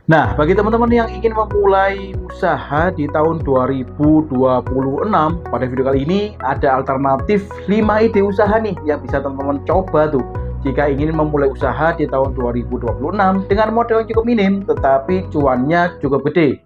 Nah, bagi teman-teman yang ingin memulai usaha di tahun 2026, pada video kali ini ada alternatif 5 ide usaha nih yang bisa teman-teman coba tuh. Jika ingin memulai usaha di tahun 2026 dengan modal yang cukup minim, tetapi cuannya cukup gede.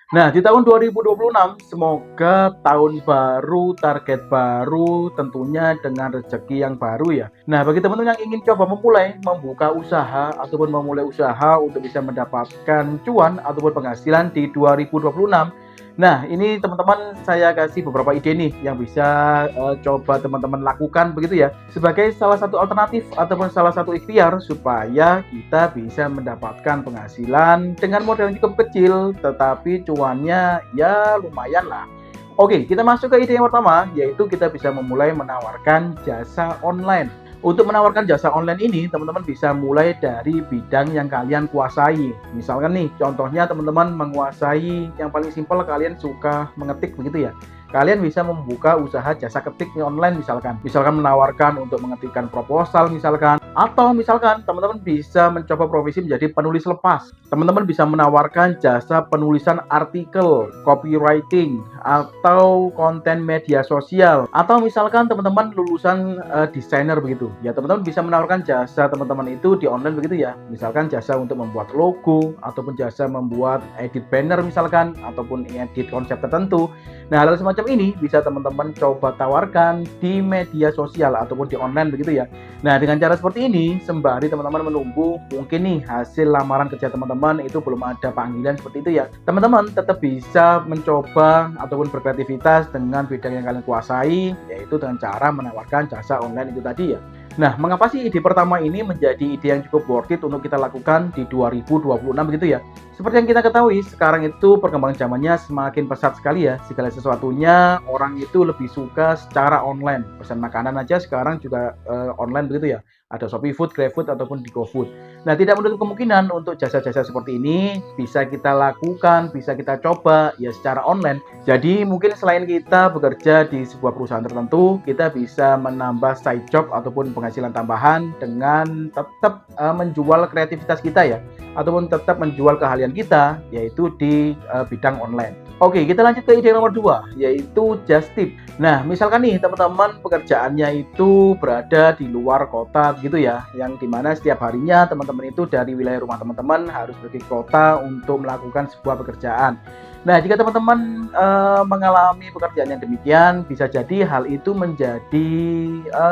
Nah, di tahun 2026, semoga tahun baru, target baru, tentunya dengan rezeki yang baru ya. Nah, bagi teman-teman yang ingin coba memulai, membuka usaha, ataupun memulai usaha untuk bisa mendapatkan cuan ataupun penghasilan di 2026. Nah, ini teman-teman saya kasih beberapa ide nih yang bisa coba teman-teman lakukan begitu ya. Sebagai salah satu alternatif ataupun salah satu ikhtiar supaya kita bisa mendapatkan penghasilan dengan modal yang cukup kecil tetapi cuannya ya lumayan lah. Oke, kita masuk ke ide yang pertama, yaitu kita bisa memulai menawarkan jasa online. Untuk menawarkan jasa online ini, teman-teman bisa mulai dari bidang yang kalian kuasai. Misalkan nih, contohnya teman-teman menguasai yang paling simpel, kalian suka mengetik begitu ya. Kalian bisa membuka usaha jasa ketik online misalkan. Misalkan menawarkan untuk mengetikkan proposal misalkan. Atau misalkan teman-teman bisa mencoba profesi menjadi penulis lepas. Teman-teman bisa menawarkan jasa penulisan artikel, copywriting, atau konten media sosial. Atau misalkan teman-teman lulusan desainer begitu. Ya teman-teman bisa menawarkan jasa teman-teman itu di online begitu ya. Misalkan jasa untuk membuat logo, ataupun jasa membuat edit banner misalkan, ataupun edit konsep tertentu. Nah, hal semacam ini bisa teman-teman coba tawarkan di media sosial ataupun di online begitu ya. Nah, dengan cara seperti ini, sembari teman-teman menunggu mungkin nih hasil lamaran kerja teman-teman itu belum ada panggilan seperti itu ya. Teman-teman tetap bisa mencoba ataupun berkreativitas dengan bidang yang kalian kuasai, yaitu dengan cara menawarkan jasa online itu tadi ya. Nah, mengapa sih ide pertama ini menjadi ide yang cukup worth it untuk kita lakukan di 2026 begitu ya? Seperti yang kita ketahui, sekarang itu perkembangan zamannya semakin pesat sekali ya. Segala sesuatunya orang itu lebih suka secara online. Pesan makanan aja sekarang juga online begitu ya. Ada Shopee Food, GrabFood, ataupun di GoFood. Nah, tidak menutup kemungkinan untuk jasa-jasa seperti ini bisa kita lakukan, bisa kita coba ya secara online. Jadi mungkin selain kita bekerja di sebuah perusahaan tertentu, kita bisa menambah side job ataupun penghasilan tambahan dengan tetap menjual kreativitas kita ya, ataupun tetap menjual keahlian kita, yaitu di bidang online. Oke, kita lanjut ke ide nomor 2, yaitu just tip. Nah, misalkan nih teman-teman pekerjaannya itu berada di luar kota gitu ya, yang dimana setiap harinya teman-teman itu dari wilayah rumah teman-teman harus pergi ke kota untuk melakukan sebuah pekerjaan. Nah, jika teman-teman mengalami pekerjaan yang demikian, bisa jadi hal itu menjadi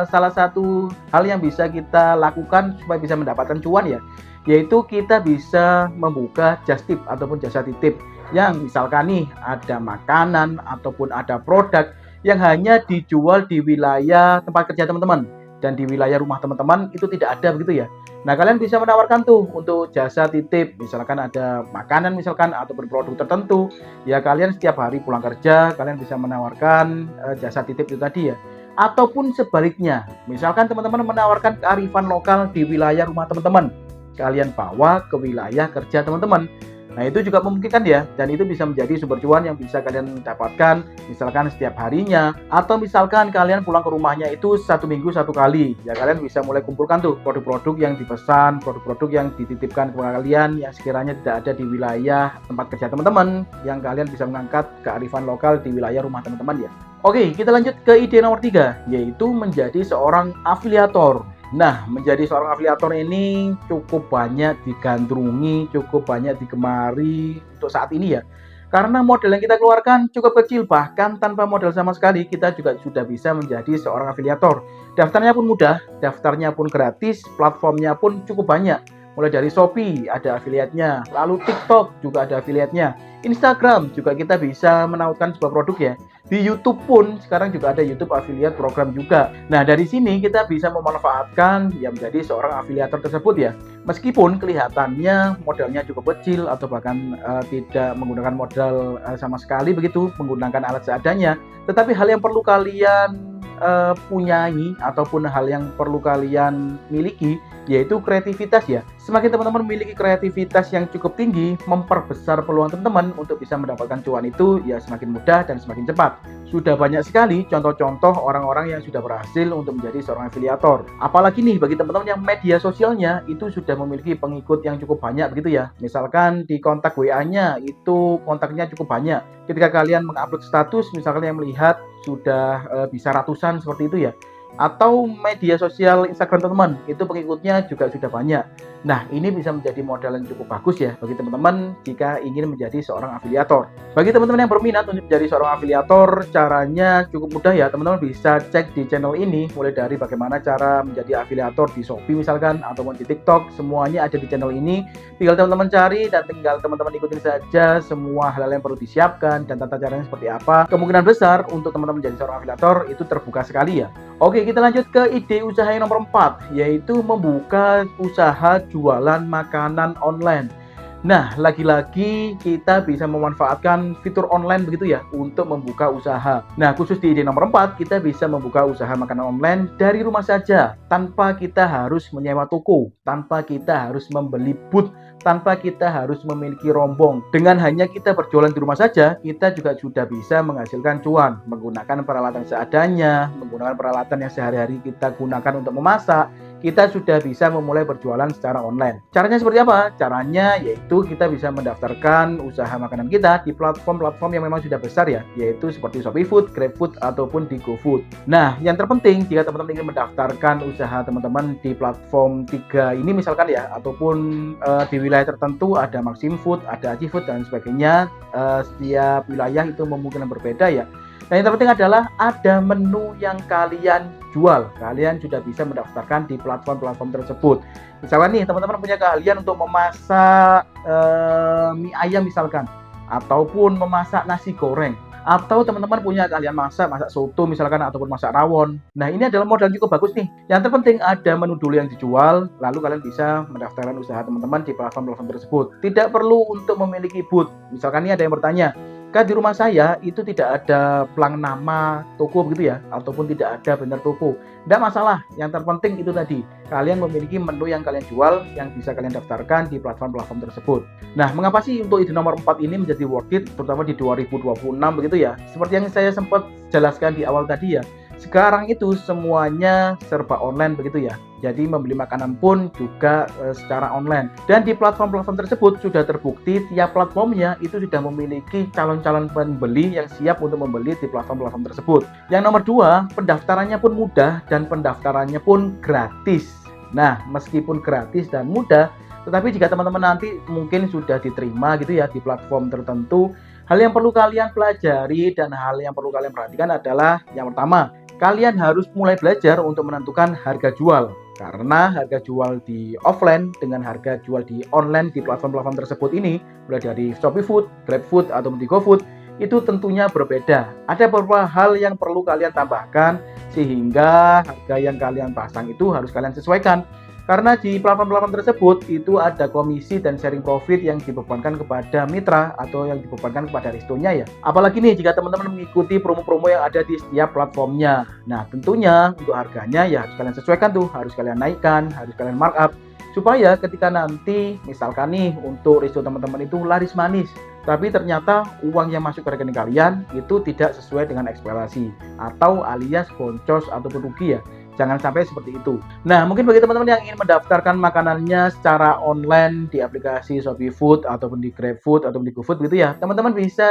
salah satu hal yang bisa kita lakukan supaya bisa mendapatkan cuan ya, yaitu kita bisa membuka just tip ataupun jasa titip yang misalkan nih ada makanan ataupun ada produk yang hanya dijual di wilayah tempat kerja teman-teman dan di wilayah rumah teman-teman itu tidak ada begitu ya. Nah, kalian bisa menawarkan tuh untuk jasa titip, misalkan ada makanan misalkan ataupun produk tertentu, ya kalian setiap hari pulang kerja, kalian bisa menawarkan jasa titip itu tadi ya. Ataupun sebaliknya, misalkan teman-teman menawarkan kearifan lokal di wilayah rumah teman-teman, kalian bawa ke wilayah kerja teman-teman. Nah, itu juga memungkinkan ya, dan itu bisa menjadi sumber cuan yang bisa kalian dapatkan misalkan setiap harinya, atau misalkan kalian pulang ke rumahnya itu 1 minggu 1 kali ya, kalian bisa mulai kumpulkan tuh produk-produk yang dipesan, produk-produk yang dititipkan ke kalian yang sekiranya tidak ada di wilayah tempat kerja teman-teman, yang kalian bisa mengangkat kearifan lokal di wilayah rumah teman-teman ya. Oke, kita lanjut ke ide nomor 3, yaitu menjadi seorang afiliator. Nah, menjadi seorang afiliator ini cukup banyak digandrungi, cukup banyak digemari untuk saat ini ya. Karena modal yang kita keluarkan cukup kecil, bahkan tanpa modal sama sekali kita juga sudah bisa menjadi seorang afiliator. Daftarnya pun mudah, daftarnya pun gratis, platformnya pun cukup banyak. Mulai dari Shopee ada afiliatnya, lalu TikTok juga ada afiliatnya, Instagram juga kita bisa menautkan sebuah produk ya. Di YouTube pun sekarang juga ada YouTube affiliate program juga. Nah, dari sini kita bisa memanfaatkan yang menjadi seorang afiliator tersebut ya. Meskipun kelihatannya modalnya cukup kecil atau bahkan tidak menggunakan modal sama sekali begitu, menggunakan alat seadanya, tetapi hal yang perlu kalian punyai ataupun hal yang perlu kalian miliki yaitu kreativitas ya. Semakin teman-teman memiliki kreativitas yang cukup tinggi, memperbesar peluang teman-teman untuk bisa mendapatkan cuan itu ya semakin mudah dan semakin cepat. Sudah banyak sekali contoh-contoh orang-orang yang sudah berhasil untuk menjadi seorang afiliator. Apalagi nih bagi teman-teman yang media sosialnya itu sudah memiliki pengikut yang cukup banyak begitu ya. Misalkan di kontak WA-nya itu kontaknya cukup banyak. Ketika kalian mengupload status, misalkan yang melihat sudah bisa ratusan seperti itu ya. Atau media sosial Instagram teman-teman, itu pengikutnya juga sudah banyak. Nah, ini bisa menjadi modal yang cukup bagus ya bagi teman-teman jika ingin menjadi seorang afiliator. Bagi teman-teman yang berminat untuk menjadi seorang afiliator, caranya cukup mudah ya. Teman-teman bisa cek di channel ini, mulai dari bagaimana cara menjadi afiliator di Shopee misalkan, ataupun di TikTok, semuanya ada di channel ini. Tinggal teman-teman cari dan tinggal teman-teman ikutin saja semua hal-hal yang perlu disiapkan dan tata caranya seperti apa. Kemungkinan besar untuk teman-teman menjadi seorang afiliator itu terbuka sekali ya. Oke, kita lanjut ke ide usaha yang nomor 4, yaitu membuka usaha jualan makanan online. Nah, lagi-lagi kita bisa memanfaatkan fitur online begitu ya untuk membuka usaha. Nah, khusus di ide nomor 4, kita bisa membuka usaha makanan online dari rumah saja, tanpa kita harus menyewa toko, tanpa kita harus membeli booth, tanpa kita harus memiliki rombong. Dengan hanya kita berjualan di rumah saja, kita juga sudah bisa menghasilkan cuan menggunakan peralatan seadanya, menggunakan peralatan yang sehari-hari kita gunakan untuk memasak. Kita sudah bisa memulai berjualan secara online. Caranya seperti apa? Caranya yaitu kita bisa mendaftarkan usaha makanan kita di platform-platform yang memang sudah besar ya, yaitu seperti Shopee Food, GrabFood, ataupun di GoFood. Nah, yang terpenting jika teman-teman ingin mendaftarkan usaha teman-teman di platform 3 ini misalkan ya, ataupun di wilayah tertentu ada Maxim Food, ada Aci Food, dan sebagainya. Setiap wilayah itu memungkinkan berbeda ya. Nah, yang terpenting adalah ada menu yang kalian jual. Kalian sudah bisa mendaftarkan di platform-platform tersebut. Misalkan nih, teman-teman punya keahlian untuk memasak mie ayam misalkan, ataupun memasak nasi goreng, atau teman-teman punya keahlian masak soto misalkan, ataupun masak rawon. Nah, ini adalah modal cukup bagus nih. Yang terpenting ada menu dulu yang dijual, lalu kalian bisa mendaftarkan usaha teman-teman di platform-platform tersebut. Tidak perlu untuk memiliki booth. Misalkan nih ada yang bertanya, di rumah saya itu tidak ada plang nama toko begitu ya, ataupun tidak ada banner toko. Tidak masalah, yang terpenting itu tadi, kalian memiliki menu yang kalian jual yang bisa kalian daftarkan di platform-platform tersebut. Nah, mengapa sih untuk ide nomor 4 ini menjadi worth it, terutama di 2026 begitu ya? Seperti yang saya sempat jelaskan di awal tadi ya, sekarang itu semuanya serba online begitu ya. Jadi membeli makanan pun juga secara online. Dan di platform-platform tersebut sudah terbukti tiap platformnya itu sudah memiliki calon-calon pembeli yang siap untuk membeli di platform-platform tersebut. Yang nomor 2, pendaftarannya pun mudah dan pendaftarannya pun gratis. Nah, meskipun gratis dan mudah, tetapi jika teman-teman nanti mungkin sudah diterima gitu ya di platform tertentu, hal yang perlu kalian pelajari dan hal yang perlu kalian perhatikan adalah yang pertama, kalian harus mulai belajar untuk menentukan harga jual. Karena harga jual di offline dengan harga jual di online di platform-platform tersebut ini, mulai dari Shopee Food, GrabFood, atau di GoFood, itu tentunya berbeda. Ada beberapa hal yang perlu kalian tambahkan sehingga harga yang kalian pasang itu harus kalian sesuaikan. Karena di platform-platform tersebut itu ada komisi dan sharing profit yang dibebankan kepada mitra atau yang dibebankan kepada restonya ya. Apalagi nih jika teman-teman mengikuti promo-promo yang ada di setiap platformnya. Nah, tentunya untuk harganya ya harus kalian sesuaikan tuh, harus kalian naikkan, harus kalian markup. Supaya ketika nanti misalkan nih untuk resto teman-teman itu laris manis, tapi ternyata uang yang masuk ke rekening kalian itu tidak sesuai dengan ekspektasi atau alias boncos ataupun rugi ya. Jangan sampai seperti itu. Nah, mungkin bagi teman-teman yang ingin mendaftarkan makanannya secara online di aplikasi Shopee Food ataupun di GrabFood ataupun di GoFood gitu ya, teman-teman bisa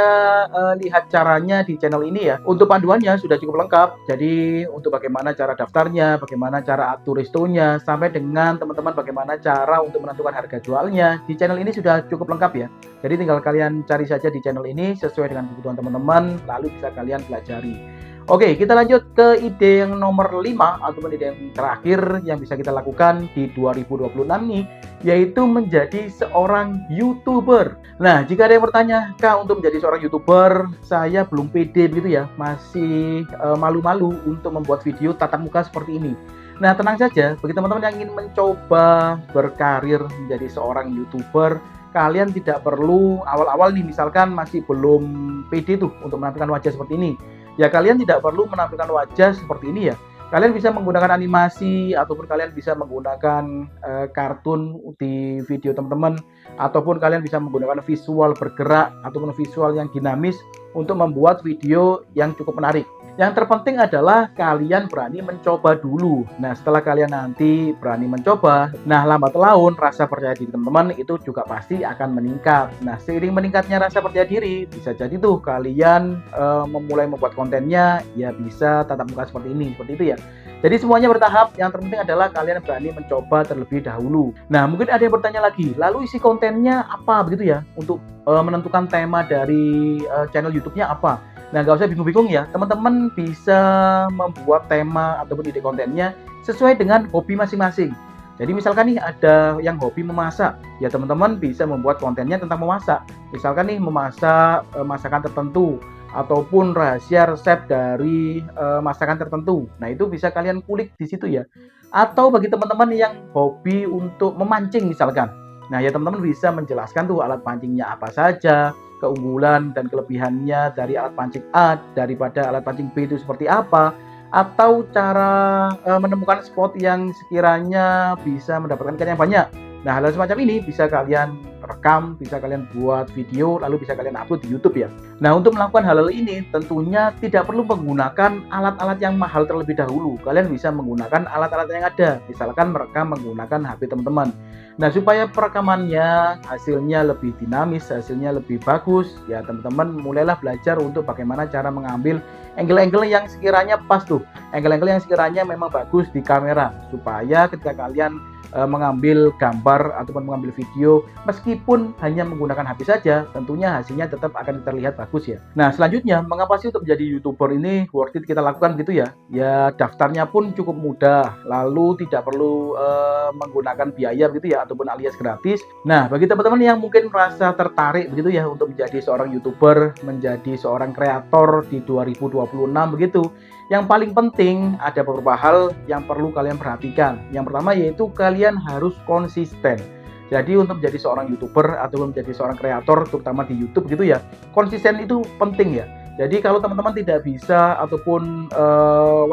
lihat caranya di channel ini ya. Untuk panduannya sudah cukup lengkap. Jadi untuk bagaimana cara daftarnya, bagaimana cara atur restonya, sampai dengan teman-teman bagaimana cara untuk menentukan harga jualnya, di channel ini sudah cukup lengkap ya. Jadi tinggal kalian cari saja di channel ini sesuai dengan kebutuhan teman-teman, lalu bisa kalian pelajari. Oke, kita lanjut ke ide yang nomor 5 ataupun ide yang terakhir yang bisa kita lakukan di 2026 nih, yaitu menjadi seorang YouTuber. Nah, jika ada yang bertanya, Kak, untuk menjadi seorang YouTuber, saya belum pede begitu ya, masih malu-malu untuk membuat video tatap muka seperti ini. Nah, tenang saja, bagi teman-teman yang ingin mencoba berkarir menjadi seorang YouTuber, kalian tidak perlu awal-awal nih, misalkan masih belum pede tuh untuk menampilkan wajah seperti ini. Ya kalian tidak perlu menampilkan wajah seperti ini ya. Kalian bisa menggunakan animasi ataupun kalian bisa menggunakan kartun di video teman-teman, ataupun kalian bisa menggunakan visual bergerak ataupun visual yang dinamis untuk membuat video yang cukup menarik. Yang terpenting adalah kalian berani mencoba dulu. Nah, setelah kalian nanti berani mencoba, nah lambat laun rasa percaya diri teman-teman itu juga pasti akan meningkat. Nah, seiring meningkatnya rasa percaya diri, bisa jadi tuh kalian memulai membuat kontennya ya bisa tatap muka seperti ini, seperti itu ya. Jadi semuanya bertahap, yang terpenting adalah kalian berani mencoba terlebih dahulu. Nah, mungkin ada yang bertanya lagi, lalu isi kontennya apa begitu ya? Untuk menentukan tema dari channel YouTube-nya apa? Nah, nggak usah bingung-bingung ya, teman-teman bisa membuat tema ataupun ide kontennya sesuai dengan hobi masing-masing. Jadi misalkan nih ada yang hobi memasak, ya teman-teman bisa membuat kontennya tentang memasak. Misalkan nih memasak masakan tertentu ataupun rahasia resep dari masakan tertentu. Nah, itu bisa kalian kulik di situ ya. Atau bagi teman-teman yang hobi untuk memancing misalkan. Nah, ya teman-teman bisa menjelaskan tuh alat pancingnya apa saja, keunggulan dan kelebihannya dari alat pancing A daripada alat pancing B itu seperti apa, atau cara menemukan spot yang sekiranya bisa mendapatkan ikan yang banyak. Nah, hal semacam ini bisa kalian rekam, bisa kalian buat video, lalu bisa kalian upload di YouTube ya. Nah, untuk melakukan hal-hal ini tentunya tidak perlu menggunakan alat-alat yang mahal terlebih dahulu. Kalian bisa menggunakan alat-alat yang ada, misalkan merekam menggunakan HP teman-teman. Nah, supaya perekamannya hasilnya lebih dinamis, hasilnya lebih bagus, ya teman-teman mulailah belajar untuk bagaimana cara mengambil angle-angle yang sekiranya pas tuh, angle-angle yang sekiranya memang bagus di kamera, supaya ketika kalian mengambil gambar ataupun mengambil video meskipun hanya menggunakan HP saja, tentunya hasilnya tetap akan terlihat bagus ya. Nah, selanjutnya mengapa sih untuk menjadi YouTuber ini worth it kita lakukan gitu ya? Ya daftarnya pun cukup mudah, lalu tidak perlu menggunakan biaya begitu ya ataupun alias gratis. Nah, bagi teman-teman yang mungkin merasa tertarik begitu ya untuk menjadi seorang YouTuber, menjadi seorang kreator di 2026 begitu, yang paling penting ada beberapa hal yang perlu kalian perhatikan. Yang pertama yaitu kalian harus konsisten. Jadi untuk menjadi seorang YouTuber atau menjadi seorang kreator terutama di YouTube gitu ya, konsisten itu penting ya. Jadi kalau teman-teman tidak bisa ataupun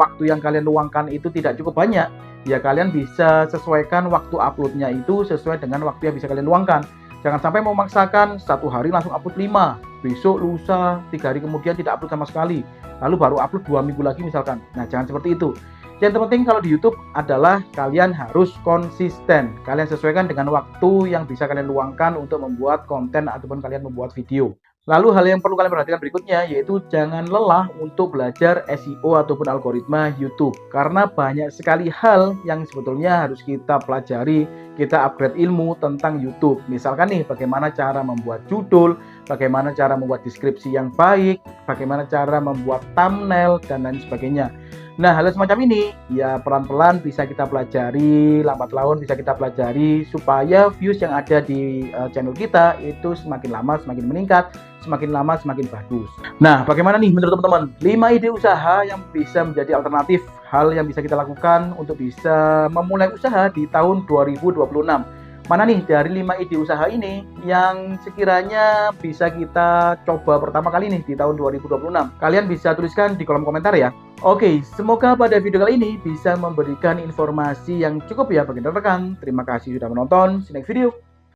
waktu yang kalian luangkan itu tidak cukup banyak, ya kalian bisa sesuaikan waktu uploadnya itu sesuai dengan waktu yang bisa kalian luangkan. Jangan sampai memaksakan satu hari langsung upload 5, besok, lusa, 3 hari kemudian tidak upload sama sekali, lalu baru upload 2 minggu lagi misalkan. Nah, jangan seperti itu. Yang terpenting kalau di YouTube adalah kalian harus konsisten. Kalian sesuaikan dengan waktu yang bisa kalian luangkan untuk membuat konten ataupun kalian membuat video. Lalu hal yang perlu kalian perhatikan berikutnya yaitu jangan lelah untuk belajar SEO ataupun algoritma YouTube. Karena banyak sekali hal yang sebetulnya harus kita pelajari, kita upgrade ilmu tentang YouTube. Misalkan nih bagaimana cara membuat judul, bagaimana cara membuat deskripsi yang baik, bagaimana cara membuat thumbnail dan lain sebagainya. Nah, hal semacam ini ya pelan-pelan bisa kita pelajari, lambat laun bisa kita pelajari supaya views yang ada di channel kita itu semakin lama semakin meningkat, semakin lama semakin bagus. Nah, bagaimana nih menurut teman-teman? 5 ide usaha yang bisa menjadi alternatif, hal yang bisa kita lakukan untuk bisa memulai usaha di tahun 2026. Mana nih dari 5 ide usaha ini yang sekiranya bisa kita coba pertama kali nih di tahun 2026? Kalian bisa tuliskan di kolom komentar ya. Oke, semoga pada video kali ini bisa memberikan informasi yang cukup ya bagi rekan-rekan. Terima kasih sudah menonton. See you next video.